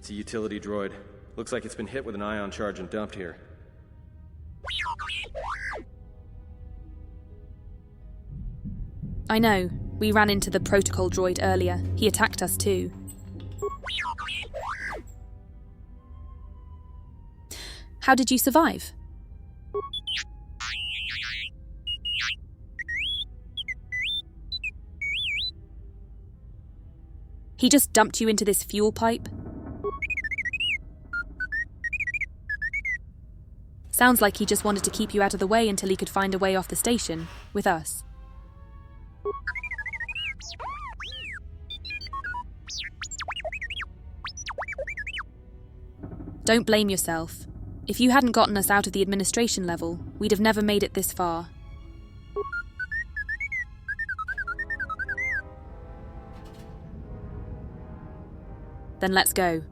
It's a utility droid. Looks like it's been hit with an ion charge and dumped here. I know. We ran into the protocol droid earlier. He attacked us too. How did you survive? He just dumped you into this fuel pipe? Sounds like he just wanted to keep you out of the way until he could find a way off the station, with us. Don't blame yourself. If you hadn't gotten us out of the administration level, we'd have never made it this far. Then let's go.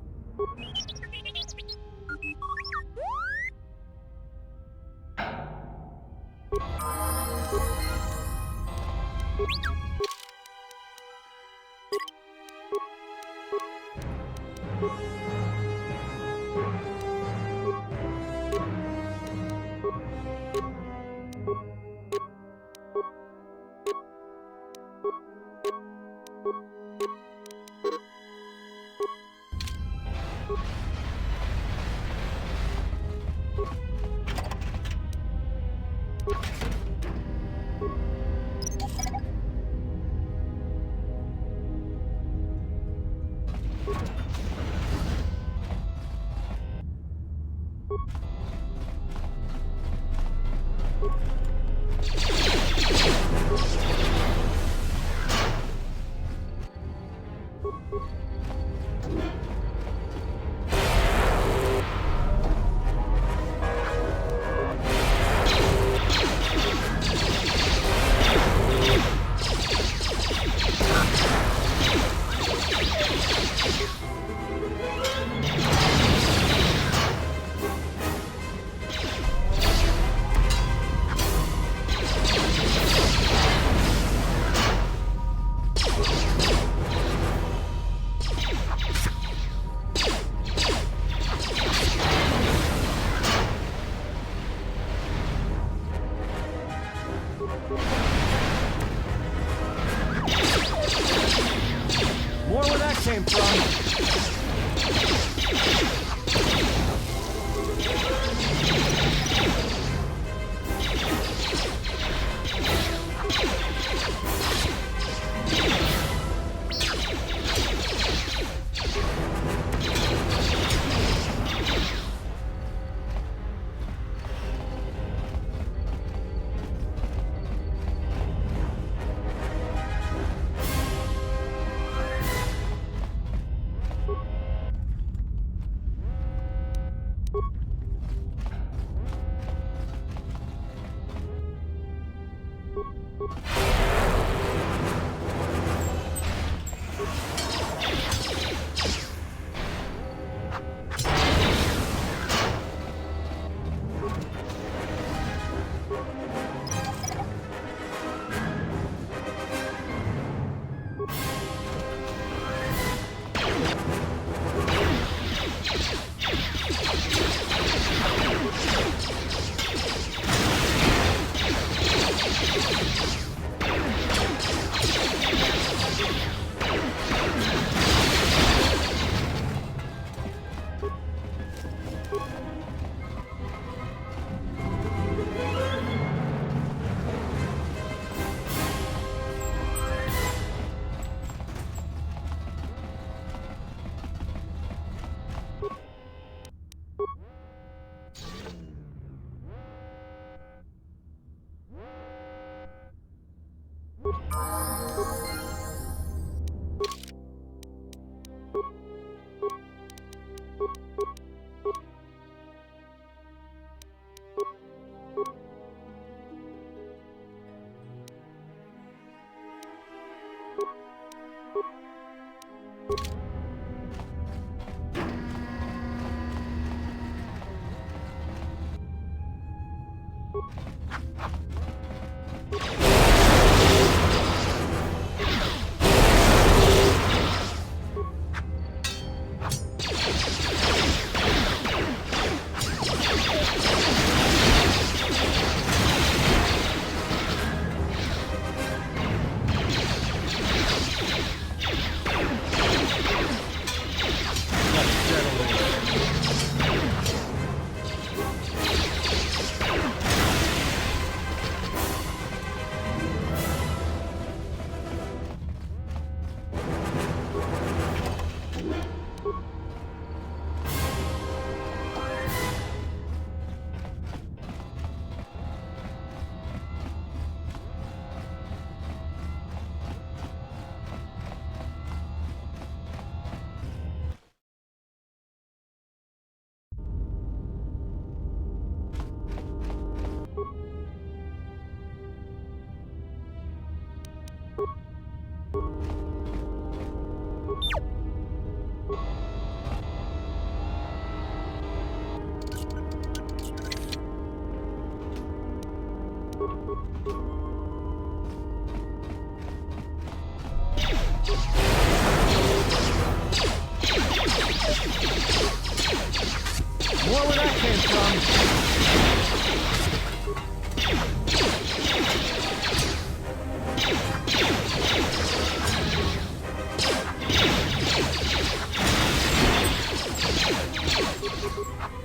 More where that came from.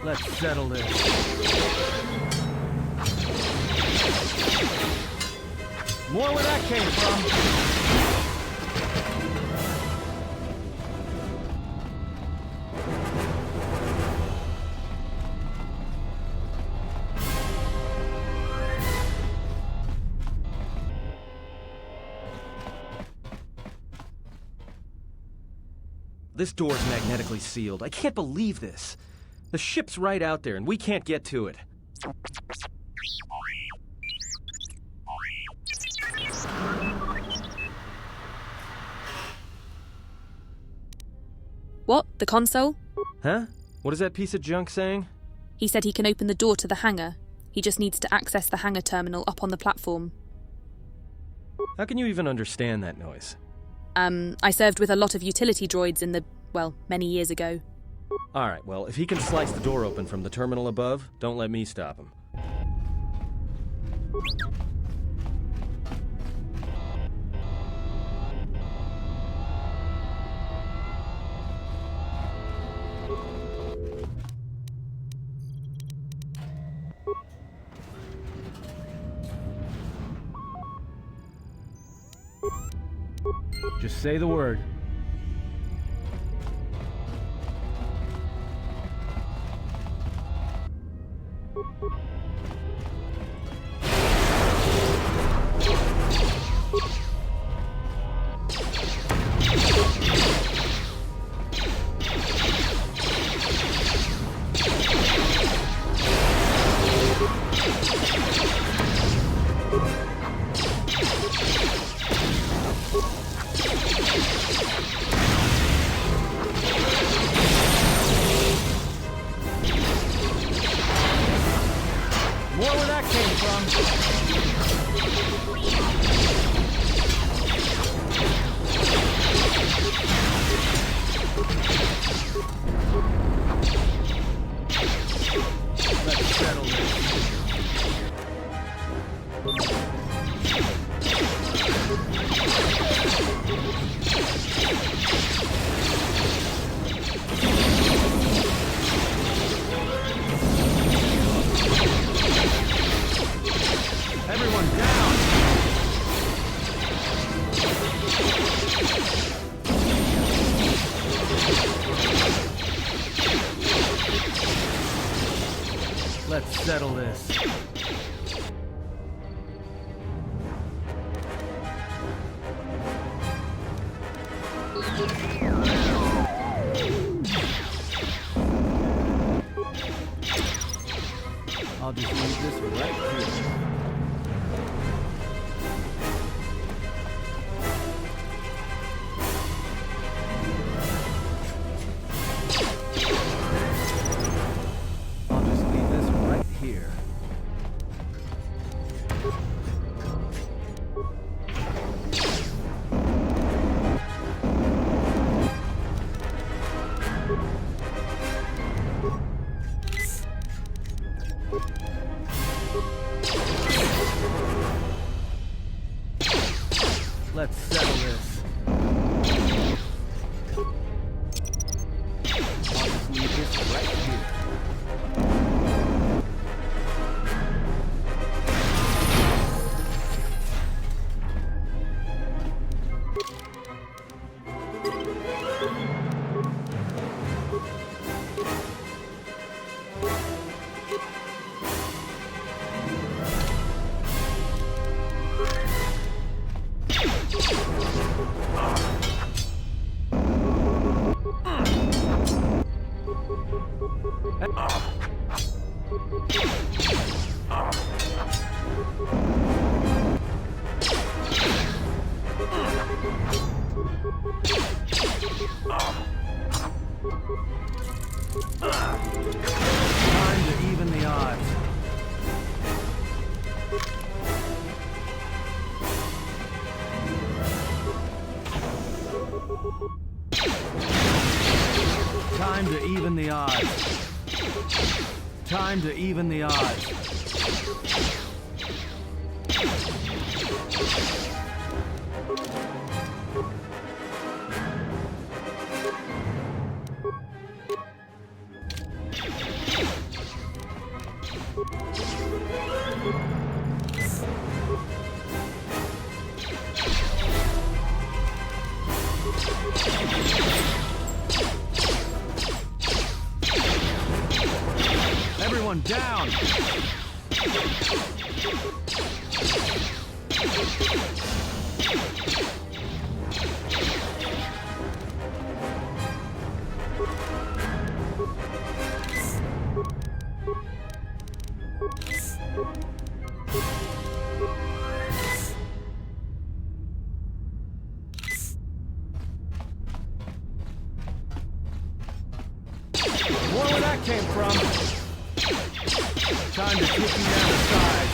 Let's settle this. More where that came from. This door's magnetically sealed. I can't believe this. The ship's right out there, and we can't get to it. What? The console? Huh? What is that piece of junk saying? He said he can open the door to the hangar. He just needs to access the hangar terminal up on the platform. How can you even understand that noise? I served with a lot of utility droids in the, well, many years ago. Alright, well, if he can slice the door open from the terminal above, don't let me stop him. Just say the word. More where that came from. Let's settle this. Everyone down! Let's settle this. I'll just leave this right here. I'll just leave this right here. leave this right here. Time to even the odds. Time to even the odds. Time to even the odds. Everyone down! More where that came from. Time to kick you down the side.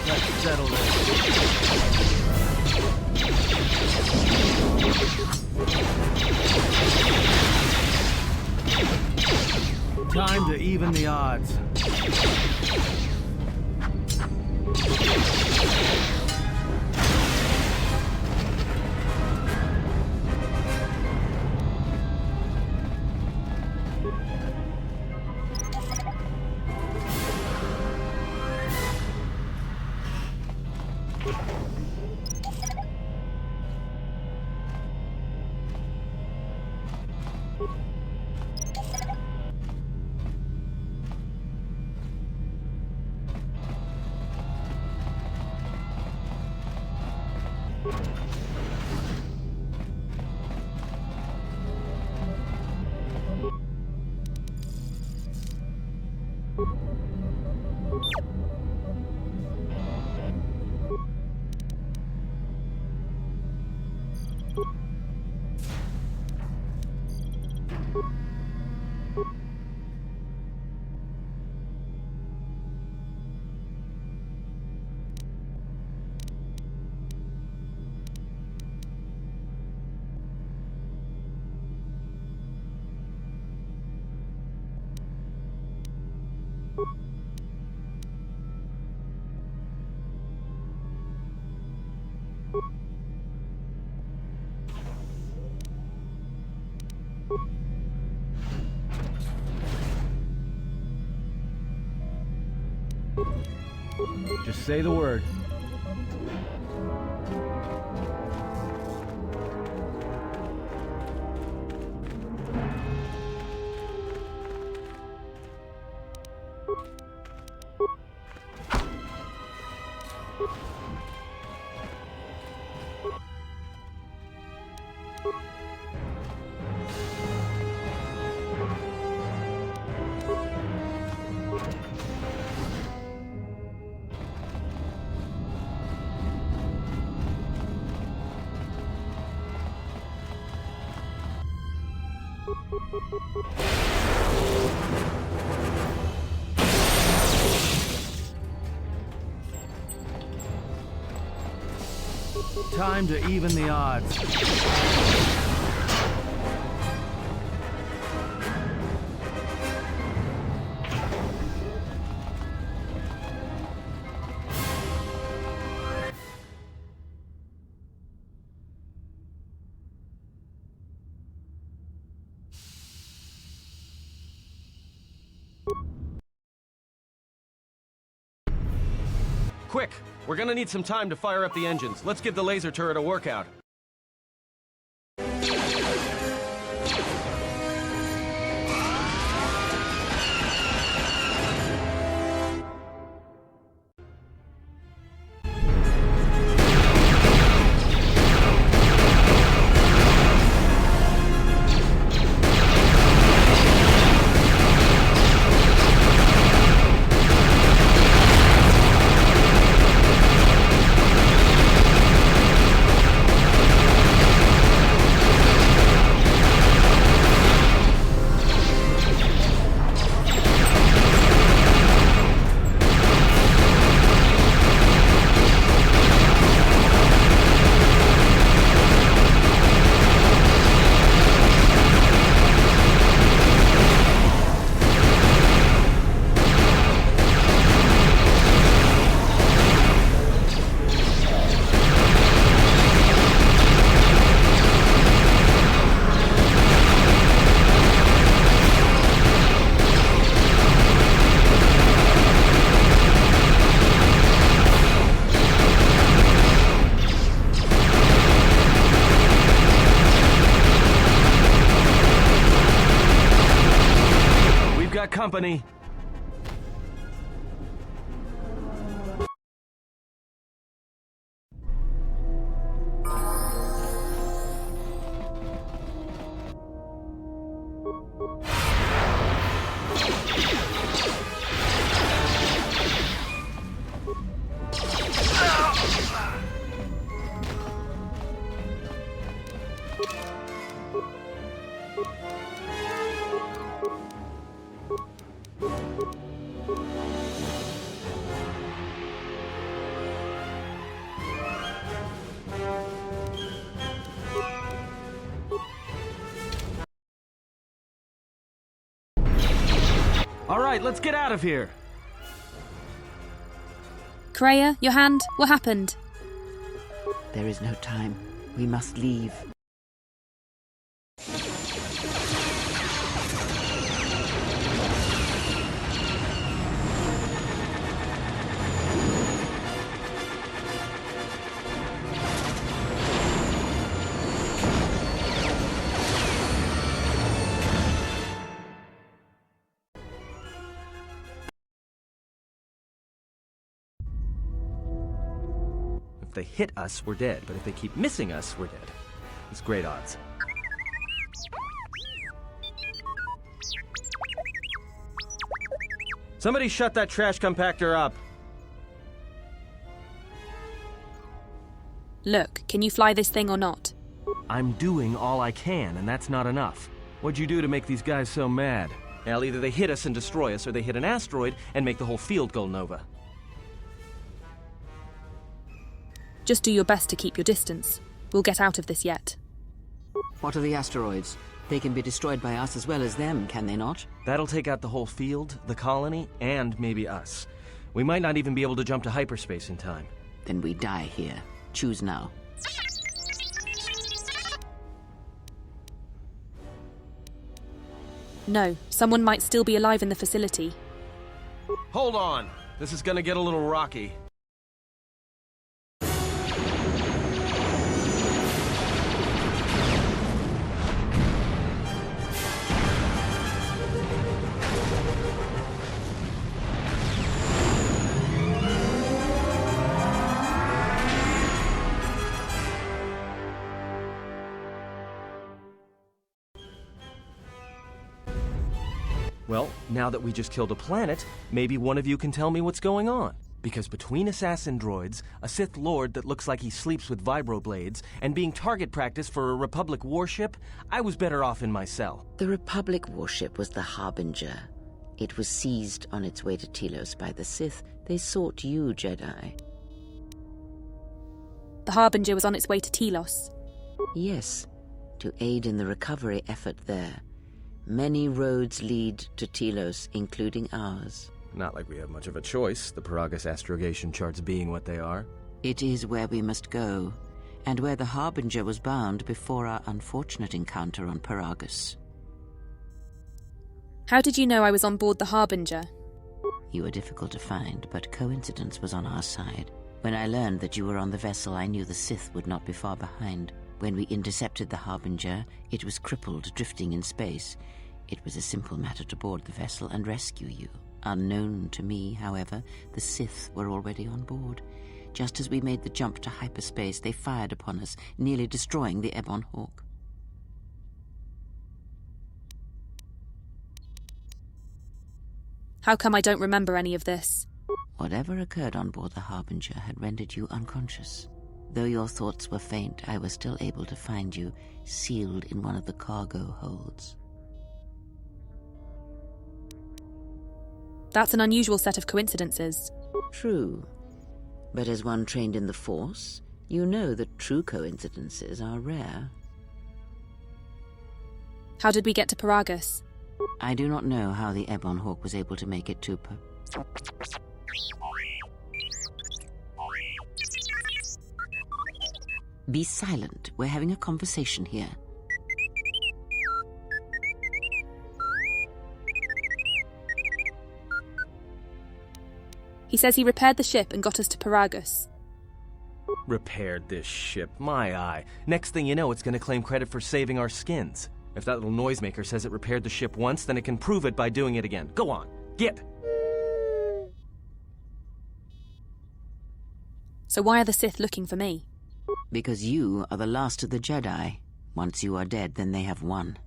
Let's settle this. Time to even the odds. Just say the word. Time to even the odds. Quick! We're gonna need some time to fire up the engines. Let's give the laser turret a workout. Company. All right, let's get out of here. Kreia, your hand, what happened? There is no time. We must leave. If they hit us, we're dead. But if they keep missing us, we're dead. It's great odds. Somebody shut that trash compactor up. Look, can you fly this thing or not? I'm doing all I can, and that's not enough. What'd you do to make these guys so mad? Well, either they hit us and destroy us, or they hit an asteroid and make the whole field go nova. Just do your best to keep your distance. We'll get out of this yet. What are the asteroids? They can be destroyed by us as well as them, can they not? That'll take out the whole field, the colony, and maybe us. We might not even be able to jump to hyperspace in time. Then we die here. Choose now. No, someone might still be alive in the facility. Hold on! This is gonna get a little rocky. Well, now that we just killed a planet, maybe one of you can tell me what's going on. Because between assassin droids, a Sith Lord that looks like he sleeps with vibroblades, and being target practice for a Republic warship, I was better off in my cell. The Republic warship was the Harbinger. It was seized on its way to Telos by the Sith. They sought you, Jedi. The Harbinger was on its way to Telos. Yes, to aid in the recovery effort there. Many roads lead to Telos, including ours. Not like we have much of a choice, the Paragus astrogation charts being what they are. It is where we must go, and where the Harbinger was bound before our unfortunate encounter on Paragus. How did you know I was on board the Harbinger? You were difficult to find, but coincidence was on our side. When I learned that you were on the vessel, I knew the Sith would not be far behind. When we intercepted the Harbinger, it was crippled, drifting in space. It was a simple matter to board the vessel and rescue you. Unknown to me, however, the Sith were already on board. Just as we made the jump to hyperspace, they fired upon us, nearly destroying the Ebon Hawk. How come I don't remember any of this? Whatever occurred on board the Harbinger had rendered you unconscious. Though your thoughts were faint, I was still able to find you, sealed in one of the cargo holds. That's an unusual set of coincidences. True. But as one trained in the Force, you know that true coincidences are rare. How did we get to Paragus? I do not know how the Ebon Hawk was able to make it to Be silent. We're having a conversation here. He says he repaired the ship and got us to Paragus. Repaired this ship, my eye. Next thing you know, it's gonna claim credit for saving our skins. If that little noisemaker says it repaired the ship once, then it can prove it by doing it again. Go on, get! So why are the Sith looking for me? Because you are the last of the Jedi. Once you are dead, then they have won.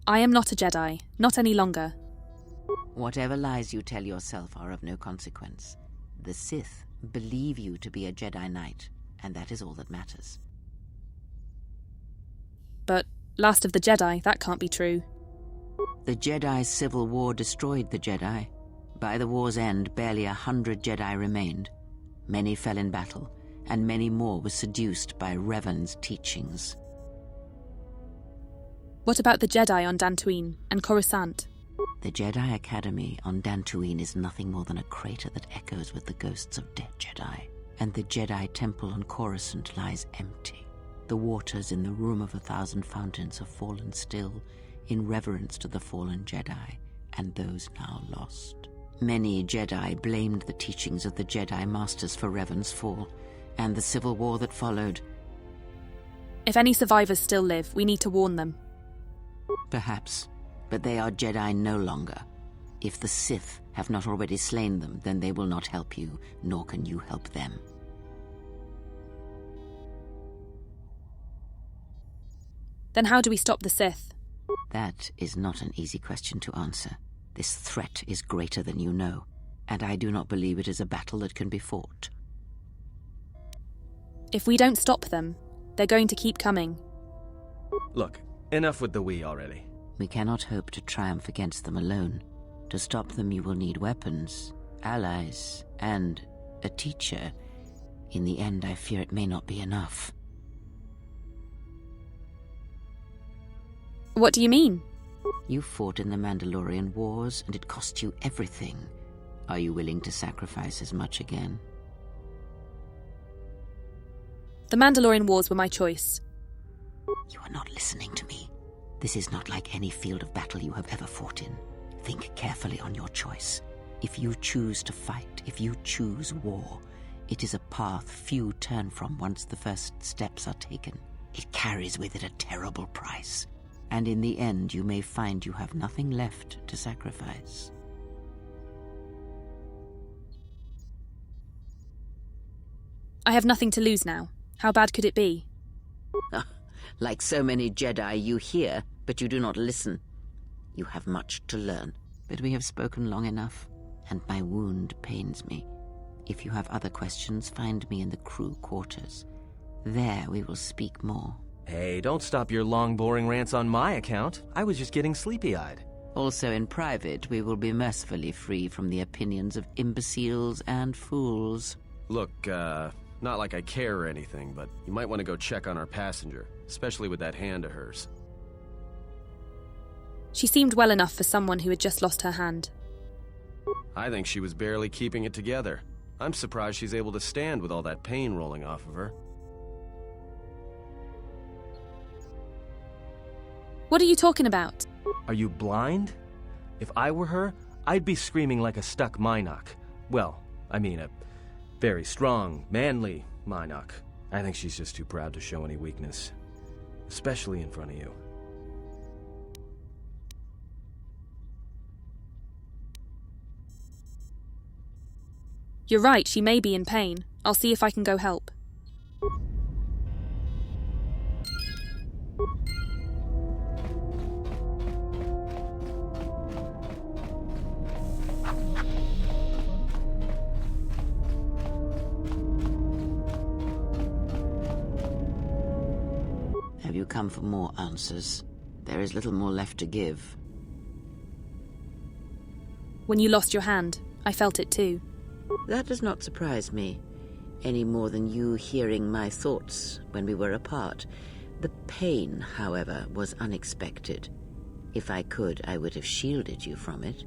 I am not a Jedi, not any longer. Whatever lies you tell yourself are of no consequence. The Sith believe you to be a Jedi Knight, and that is all that matters. But last of the Jedi, that can't be true. The Jedi Civil War destroyed the Jedi. By the war's end, barely 100 Jedi remained. Many fell in battle, and many more were seduced by Revan's teachings. What about the Jedi on Dantooine and Coruscant? The Jedi Academy on Dantooine is nothing more than a crater that echoes with the ghosts of dead Jedi. And the Jedi Temple on Coruscant lies empty. The waters in the Room of 1,000 Fountains have fallen still in reverence to the fallen Jedi and those now lost. Many Jedi blamed the teachings of the Jedi Masters for Revan's fall and the civil war that followed. If any survivors still live, we need to warn them. Perhaps, but they are Jedi no longer. If the Sith have not already slain them, then they will not help you, nor can you help them. Then how do we stop the Sith? That is not an easy question to answer. This threat is greater than you know, and I do not believe it is a battle that can be fought. If we don't stop them, they're going to keep coming. Look, enough with the we already. We cannot hope to triumph against them alone. To stop them, you will need weapons, allies, and a teacher. In the end, I fear it may not be enough. What do you mean? You fought in the Mandalorian Wars, and it cost you everything. Are you willing to sacrifice as much again? The Mandalorian Wars were my choice. You are not listening to me. This is not like any field of battle you have ever fought in. Think carefully on your choice. If you choose to fight, if you choose war, it is a path few turn from once the first steps are taken. It carries with it a terrible price, and in the end you may find you have nothing left to sacrifice. I have nothing to lose now. How bad could it be? Like so many Jedi, you hear, but you do not listen. You have much to learn, but we have spoken long enough, and my wound pains me. If you have other questions, find me in the crew quarters. There we will speak more. Hey, don't stop your long, boring rants on my account. I was just getting sleepy-eyed. Also in private, we will be mercifully free from the opinions of imbeciles and fools. Look, not like I care or anything, but you might want to go check on our passenger, especially with that hand of hers. She seemed well enough for someone who had just lost her hand. I think she was barely keeping it together. I'm surprised she's able to stand with all that pain rolling off of her. What are you talking about? Are you blind? If I were her, I'd be screaming like a stuck Minoc. Well, I mean a very strong, manly Minoc. I think she's just too proud to show any weakness. Especially in front of you. You're right, she may be in pain. I'll see if I can go help. Have you come for more answers? There is little more left to give. When you lost your hand, I felt it too. That does not surprise me, any more than you hearing my thoughts when we were apart. The pain, however, was unexpected. If I could, I would have shielded you from it.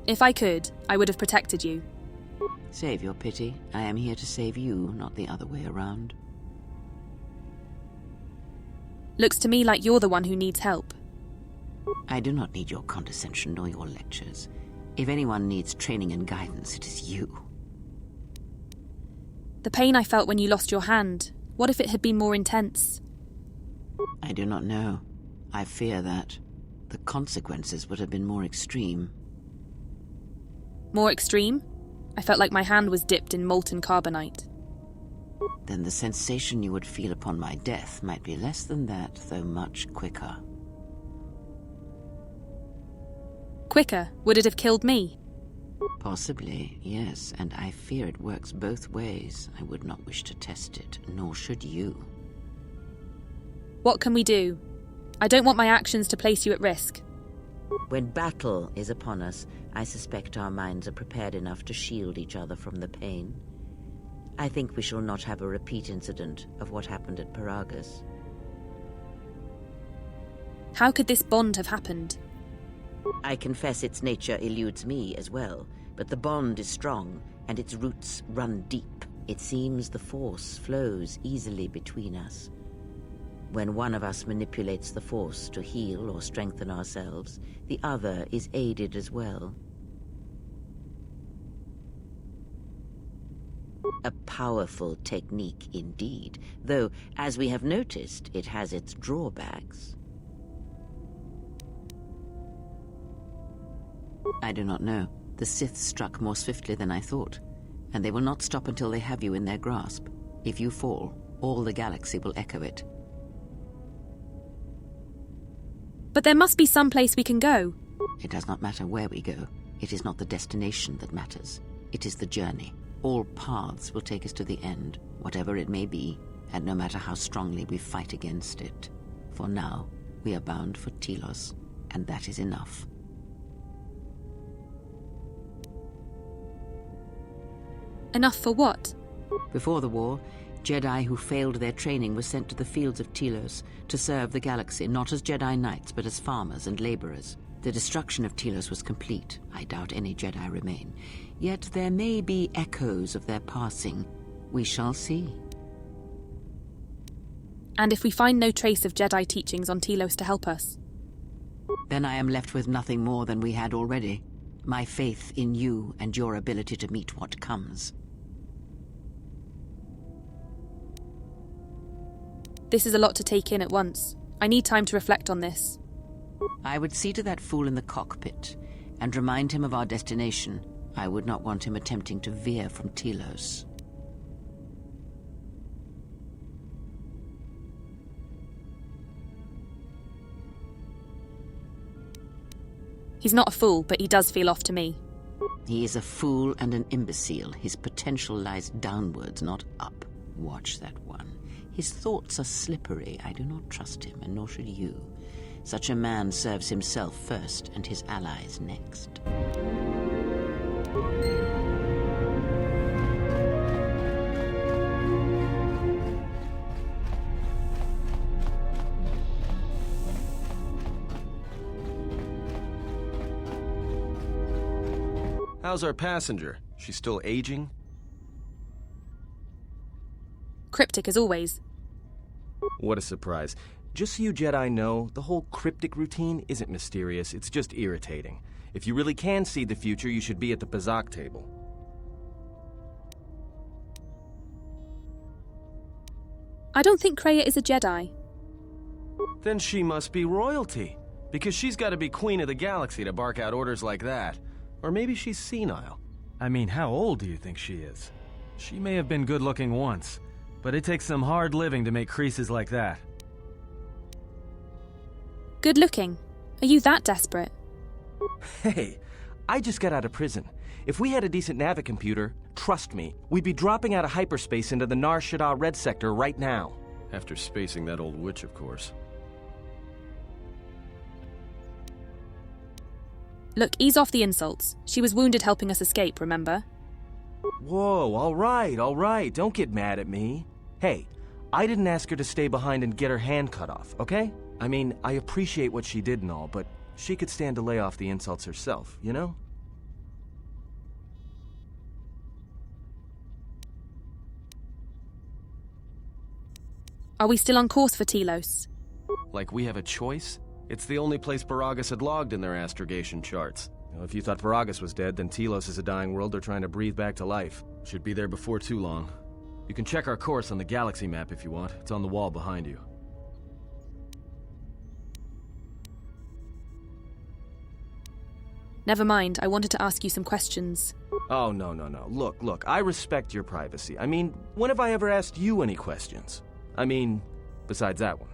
If I could, I would have protected you. Save your pity. I am here to save you, not the other way around. Looks to me like you're the one who needs help. I do not need your condescension nor your lectures. If anyone needs training and guidance, it is you. The pain I felt when you lost your hand, what if it had been more intense? I do not know. I fear that. The consequences would have been more extreme. More extreme? I felt like my hand was dipped in molten carbonite. Then the sensation you would feel upon my death might be less than that, though much quicker. Quicker? Would it have killed me? Possibly, yes, and I fear it works both ways. I would not wish to test it, nor should you. What can we do? I don't want my actions to place you at risk. When battle is upon us, I suspect our minds are prepared enough to shield each other from the pain. I think we shall not have a repeat incident of what happened at Paragus. How could this bond have happened? I confess its nature eludes me as well, but the bond is strong, and its roots run deep. It seems the Force flows easily between us. When one of us manipulates the Force to heal or strengthen ourselves, the other is aided as well. A powerful technique indeed, though, as we have noticed, it has its drawbacks. I do not know. The Sith struck more swiftly than I thought, and they will not stop until they have you in their grasp. If you fall, all the galaxy will echo it. But there must be some place we can go. It does not matter where we go. It is not the destination that matters. It is the journey. All paths will take us to the end, whatever it may be, and no matter how strongly we fight against it. For now, we are bound for Telos, and that is enough. Enough for what? Before the war, Jedi who failed their training were sent to the fields of Telos to serve the galaxy, not as Jedi Knights, but as farmers and laborers. The destruction of Telos was complete. I doubt any Jedi remain. Yet there may be echoes of their passing. We shall see. And if we find no trace of Jedi teachings on Telos to help us? Then I am left with nothing more than we had already. My faith in you and your ability to meet what comes. This is a lot to take in at once. I need time to reflect on this. I would see to that fool in the cockpit and remind him of our destination. I would not want him attempting to veer from Telos. He's not a fool, but he does feel off to me. He is a fool and an imbecile. His potential lies downwards, not up. Watch that one. His thoughts are slippery. I do not trust him, and nor should you. Such a man serves himself first, and his allies next. How's our passenger? She's still aging? Cryptic as always. What a surprise. Just so you Jedi know, the whole cryptic routine isn't mysterious, it's just irritating. If you really can see the future, you should be at the Pazak table. I don't think Kreia is a Jedi. Then she must be royalty, because she's got to be queen of the galaxy to bark out orders like that. Or maybe she's senile. I mean, how old do you think she is? She may have been good-looking once, but it takes some hard living to make creases like that. Good looking. Are you that desperate? Hey, I just got out of prison. If we had a decent navicomputer, trust me, we'd be dropping out of hyperspace into the Nar Shaddaa Red Sector right now. After spacing that old witch, of course. Look, ease off the insults. She was wounded helping us escape, remember? Whoa, all right, don't get mad at me. Hey, I didn't ask her to stay behind and get her hand cut off, okay? I mean, I appreciate what she did and all, but she could stand to lay off the insults herself, you know? Are we still on course for Telos? Like we have a choice? It's the only place Baragas had logged in their astrogation charts. Well, if you thought Baragas was dead, then Telos is a dying world they're trying to breathe back to life. Should be there before too long. You can check our course on the galaxy map if you want. It's on the wall behind you. Never mind, I wanted to ask you some questions. Oh, no. Look, I respect your privacy. I mean, when have I ever asked you any questions? I mean, besides that one.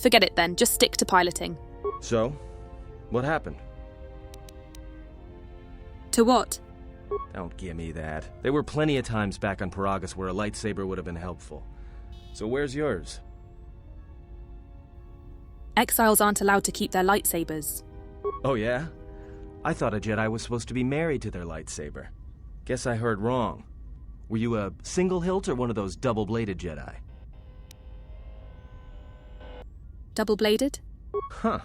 Forget it then, just stick to piloting. So, what happened? To what? Don't give me that. There were plenty of times back on Paragus where a lightsaber would have been helpful. So where's yours? Exiles aren't allowed to keep their lightsabers. Oh yeah? I thought a Jedi was supposed to be married to their lightsaber. Guess I heard wrong. Were you a single hilt or one of those double-bladed Jedi? Double-bladed? Huh.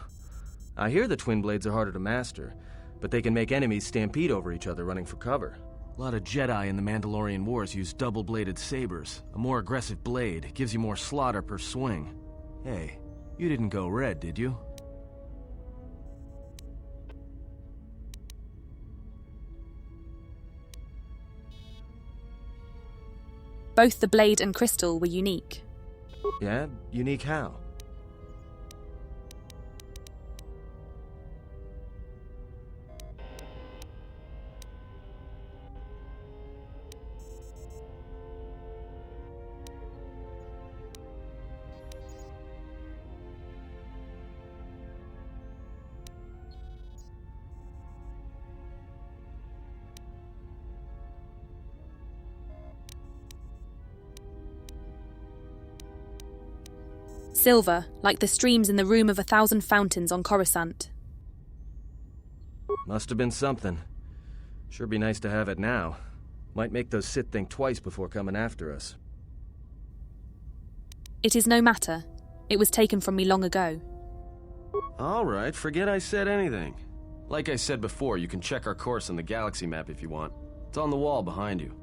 I hear the twin blades are harder to master, but they can make enemies stampede over each other running for cover. A lot of Jedi in the Mandalorian Wars use double-bladed sabers. A more aggressive blade gives you more slaughter per swing. Hey, you didn't go red, did you? Both the blade and crystal were unique. Yeah? Unique how? Silver, like the streams in the Room of 1,000 Fountains on Coruscant. Must have been something. Sure be nice to have it now. Might make those Sith think twice before coming after us. It is no matter. It was taken from me long ago. Alright, forget I said anything. Like I said before, you can check our course on the galaxy map if you want. It's on the wall behind you.